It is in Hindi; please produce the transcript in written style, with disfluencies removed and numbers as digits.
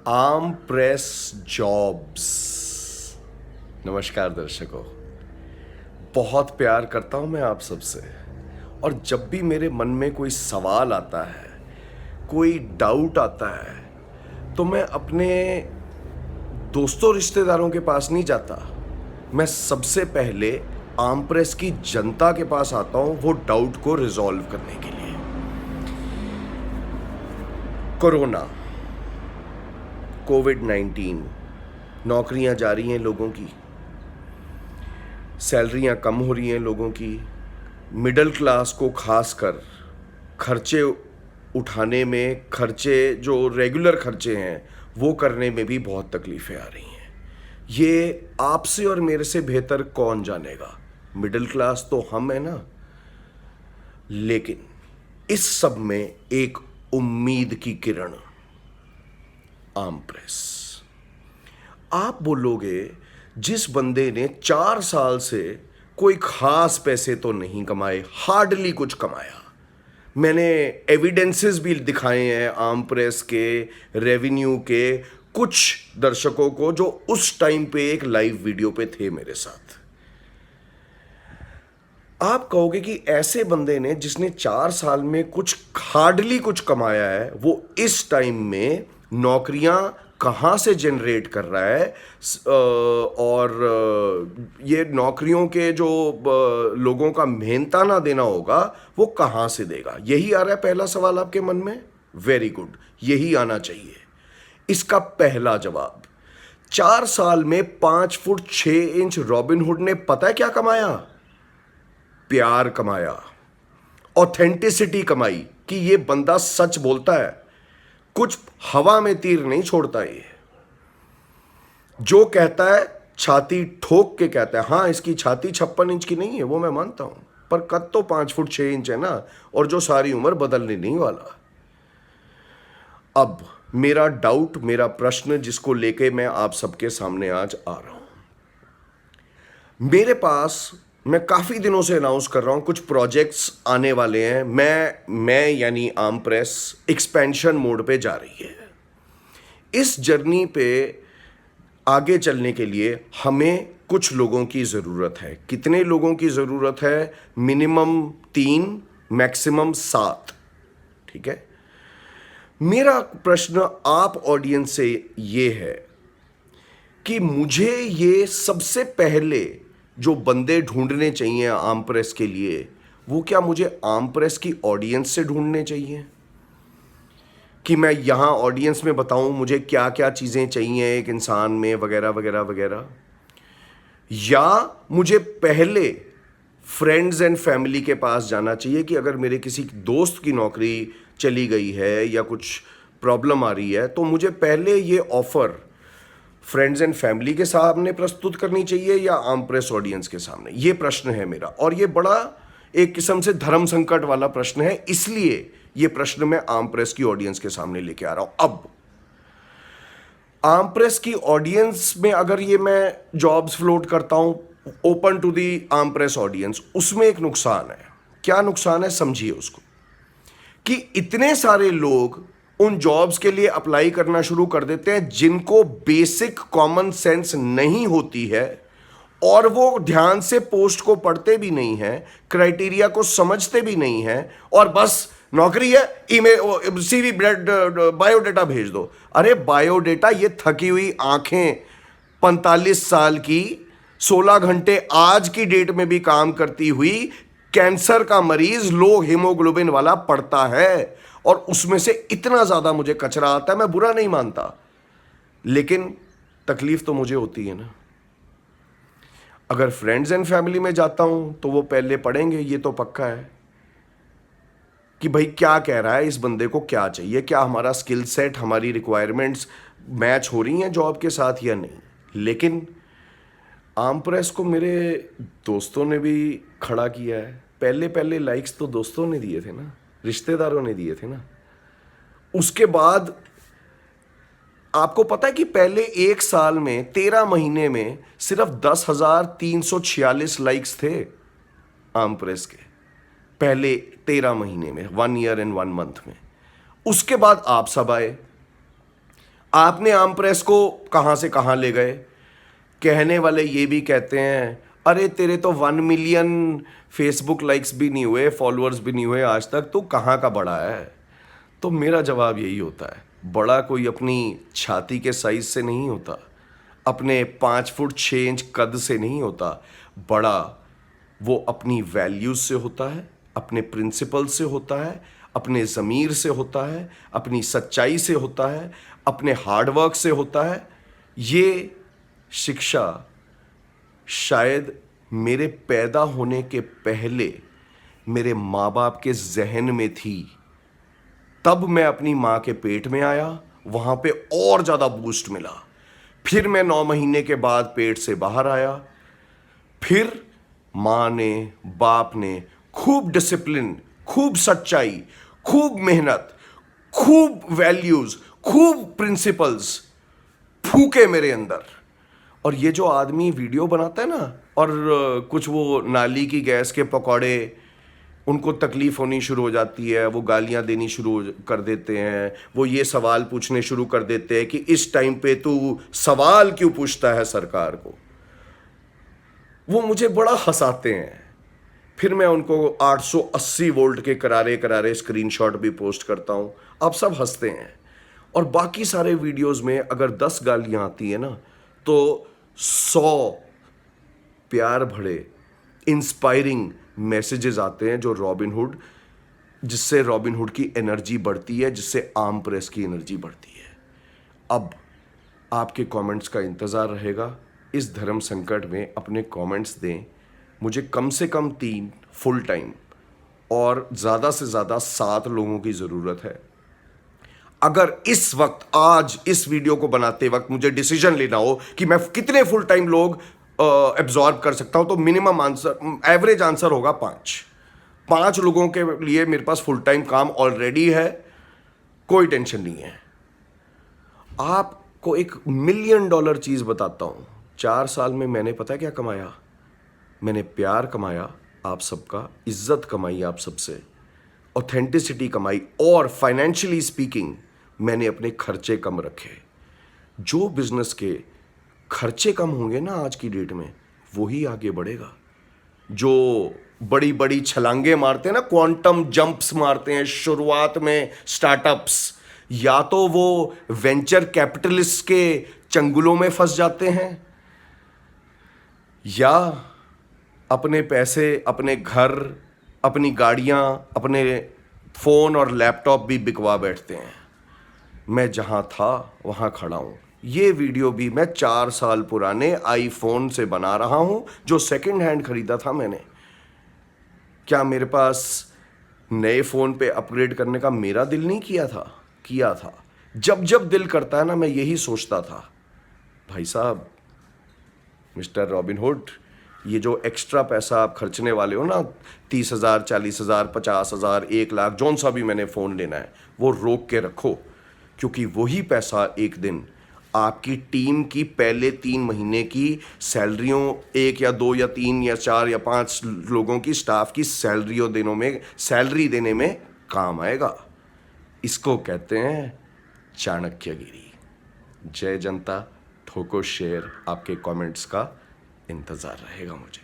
Arm press jobs. नमस्कार दर्शकों, बहुत प्यार करता हूं मैं आप सबसे। और जब भी मेरे मन में कोई सवाल आता है, कोई डाउट आता है, तो मैं अपने दोस्तों रिश्तेदारों के पास नहीं जाता। मैं सबसे पहले आर्म प्रेस की जनता के पास आता हूं, वो डाउट को रिजॉल्व करने के लिए। कोरोना, कोविड-19, नौकरियां जा रही हैं लोगों की, सैलरियां कम हो रही हैं लोगों की, मिडिल क्लास को खासकर खर्चे उठाने में, खर्चे जो रेगुलर खर्चे हैं वो करने में भी बहुत तकलीफ़ें आ रही हैं। ये आपसे और मेरे से बेहतर कौन जानेगा। मिडिल क्लास तो हम हैं ना। लेकिन इस सब में एक उम्मीद की किरण, आर्म प्रेस। आप बोलोगे जिस बंदे ने 4 साल से कोई खास पैसे तो नहीं कमाए, हार्डली कुछ कमाया। मैंने एविडेंसेस भी दिखाए हैं आर्म प्रेस के रेवेन्यू के, कुछ दर्शकों को जो उस टाइम पे एक लाइव वीडियो पे थे मेरे साथ। आप कहोगे कि ऐसे बंदे ने जिसने 4 साल में कुछ हार्डली कुछ कमाया है, वो इस टाइम में नौकरियां कहां से जनरेट कर रहा है, और ये नौकरियों के जो लोगों का मेहनताना देना होगा वो कहां से देगा। यही आ रहा है पहला सवाल आपके मन में। वेरी गुड, यही आना चाहिए। इसका पहला जवाब, 4 साल में 5 फुट 6 इंच रॉबिनहुड ने पता है क्या कमाया? प्यार कमाया, ऑथेंटिसिटी कमाई कि ये बंदा सच बोलता है, कुछ हवा में तीर नहीं छोड़ता। ये जो कहता है छाती ठोक के कहता है। हाँ, इसकी छाती 56 इंच की नहीं है, वो मैं मानता हूं, पर कद तो 5 फुट 6 इंच है ना, और जो सारी उम्र बदलने नहीं वाला। अब मेरा डाउट, मेरा प्रश्न जिसको लेके मैं आप सबके सामने आज आ रहा हूं, मेरे पास, मैं काफ़ी दिनों से अनाउंस कर रहा हूं कुछ प्रोजेक्ट्स आने वाले हैं। मैं यानी आर्म प्रेस एक्सपेंशन मोड पे जा रही है। इस जर्नी पे आगे चलने के लिए हमें कुछ लोगों की ज़रूरत है। कितने लोगों की ज़रूरत है? Minimum 3, maximum 7। ठीक है। मेरा प्रश्न आप ऑडियंस से ये है कि मुझे ये सबसे पहले जो बंदे ढूंढने चाहिए आर्म प्रेस के लिए, वो क्या मुझे आर्म प्रेस की ऑडियंस से ढूंढने चाहिए कि मैं यहाँ ऑडियंस में बताऊँ मुझे क्या क्या चीज़ें चाहिए एक इंसान में, वगैरह वगैरह वगैरह, या मुझे पहले फ्रेंड्स एंड फैमिली के पास जाना चाहिए कि अगर मेरे किसी दोस्त की नौकरी चली गई है या कुछ प्रॉब्लम आ रही है तो मुझे पहले ये ऑफ़र फ्रेंड्स एंड फैमिली के सामने प्रस्तुत करनी चाहिए या आर्म प्रेस ऑडियंस के सामने? ये प्रश्न है मेरा, और ये बड़ा एक किस्म से धर्म संकट वाला प्रश्न है, इसलिए ये प्रश्न मैं आर्म प्रेस की ऑडियंस के सामने लेके आ रहा हूं। अब आर्म प्रेस की ऑडियंस में अगर ये मैं जॉब्स फ्लोट करता हूं open to the arm press audience, उसमें एक नुकसान है। क्या नुकसान है समझिए उसको, कि इतने सारे लोग उन जॉब्स के लिए अप्लाई करना शुरू कर देते हैं जिनको बेसिक कॉमन सेंस नहीं होती है, और वो ध्यान से पोस्ट को पढ़ते भी नहीं हैं, क्राइटेरिया को समझते भी नहीं हैं, और बस नौकरी है, ईमेल, सीवी, बायोडेटा भेज दो। अरे बायोडेटा, ये थकी हुई आंखें 45 साल की 16 घंटे आज की डेट में भी काम करती हुई कैंसर का मरीज लो हीमोग्लोबिन वाला पड़ता है, और उसमें से इतना ज्यादा मुझे कचरा आता है। मैं बुरा नहीं मानता, लेकिन तकलीफ तो मुझे होती है ना। अगर फ्रेंड्स एंड फैमिली में जाता हूं तो वो पहले पढ़ेंगे, ये तो पक्का है, कि भाई क्या कह रहा है, इस बंदे को क्या चाहिए, क्या हमारा स्किल सेट, हमारी रिक्वायरमेंट्स मैच हो रही हैं जॉब के साथ या नहीं। लेकिन आर्म प्रेस को मेरे दोस्तों ने भी खड़ा किया है। पहले पहले लाइक्स तो दोस्तों ने दिए थे ना, रिश्तेदारों ने दिए थे ना। उसके बाद आपको पता है कि पहले 1 साल में 13 महीने में सिर्फ 10,346 लाइक्स थे आर्म प्रेस के, पहले 13 महीने में, 1 ईयर एंड 1 मंथ में। उसके बाद आप सब आए, आपने आम प्रेस को कहाँ से कहाँ ले गए। कहने वाले ये भी कहते हैं, अरे तेरे तो 1 मिलियन फेसबुक लाइक्स भी नहीं हुए, फॉलोअर्स भी नहीं हुए आज तक, तो कहाँ का बड़ा है। तो मेरा जवाब यही होता है, बड़ा कोई अपनी छाती के साइज से नहीं होता, अपने 5 फुट 6 इंच कद से नहीं होता। बड़ा वो अपनी वैल्यूज से होता है, अपने प्रिंसिपल से होता है, अपने ज़मीर से होता है, अपनी सच्चाई से होता है, अपने हार्डवर्क से होता है। ये शिक्षा शायद मेरे पैदा होने के पहले मेरे माँ बाप के जहन में थी, तब मैं अपनी माँ के पेट में आया, वहाँ पे और ज़्यादा बूस्ट मिला। फिर मैं 9 महीने के बाद पेट से बाहर आया, फिर माँ ने, बाप ने खूब डिसिप्लिन, खूब सच्चाई, खूब मेहनत, खूब वैल्यूज़, खूब प्रिंसिपल्स फूके मेरे अंदर। और ये जो आदमी वीडियो बनाता है ना, और कुछ वो नाली की गैस के पकौड़े, उनको तकलीफ़ होनी शुरू हो जाती है, वो गालियां देनी शुरू कर देते हैं, वो ये सवाल पूछने शुरू कर देते हैं कि इस टाइम पे तू सवाल क्यों पूछता है सरकार को। वो मुझे बड़ा हंसाते हैं। फिर मैं उनको 880 वोल्ट के करारे करारे स्क्रीनशॉट भी पोस्ट करता हूँ, आप सब हंसते हैं। और बाकी सारे वीडियोस में अगर 10 गालियाँ आती है ना, तो 100 प्यार भरे इंस्पायरिंग मैसेजेस आते हैं, जो रॉबिनहुड, जिससे रॉबिनहुड की एनर्जी बढ़ती है, जिससे आम प्रेस की एनर्जी बढ़ती है। अब आपके कमेंट्स का इंतज़ार रहेगा। इस धर्म संकट में अपने कमेंट्स दें। मुझे कम से कम 3 फुल टाइम और ज़्यादा से ज़्यादा 7 लोगों की ज़रूरत है। अगर इस वक्त, आज इस वीडियो को बनाते वक्त मुझे डिसीजन लेना हो कि मैं कितने फुल टाइम लोग एब्जॉर्ब कर सकता हूं, तो मिनिमम आंसर, एवरेज आंसर होगा 5 लोगों के लिए मेरे पास फुल टाइम काम ऑलरेडी है, कोई टेंशन नहीं है। आपको एक $1 मिलियन चीज़ बताता हूँ। 4 साल में मैंने पता क्या कमाया? मैंने प्यार कमाया आप सबका, इज्जत कमाई आप सबसे, ऑथेंटिसिटी कमाई, और फाइनेंशियली स्पीकिंग मैंने अपने खर्चे कम रखे। जो बिजनेस के खर्चे कम होंगे ना आज की डेट में, वही आगे बढ़ेगा। जो बड़ी बड़ी छलांगे मारते हैं ना, क्वांटम जंप्स मारते हैं शुरुआत में स्टार्टअप्स, या तो वो वेंचर कैपिटलिस्ट के चंगुलों में फंस जाते हैं, या अपने पैसे, अपने घर, अपनी गाड़ियां, अपने फ़ोन और लैपटॉप भी बिकवा बैठते हैं। मैं जहां था वहां खड़ा हूं। ये वीडियो भी मैं 4 साल पुराने आईफोन से बना रहा हूं, जो सेकंड हैंड खरीदा था मैंने। क्या मेरे पास नए फ़ोन पे अपग्रेड करने का मेरा दिल नहीं किया था। जब जब दिल करता है ना, मैं यही सोचता था, भाई साहब, मिस्टर रॉबिनहुड, ये जो एक्स्ट्रा पैसा आप खर्चने वाले हो ना, 30,000, 40,000, 50,000, 1 लाख, जौन सा भी मैंने फ़ोन लेना है, वो रोक के रखो, क्योंकि वही पैसा एक दिन आपकी टीम की पहले 3 महीने की सैलरियों, 1 या 2 या 3 या 4 या 5 लोगों की स्टाफ की सैलरी देने में काम आएगा। इसको कहते हैं चाणक्यगिरी। जय जनता, ठोको शेर, आपके कमेंट्स का इंतज़ार रहेगा मुझे।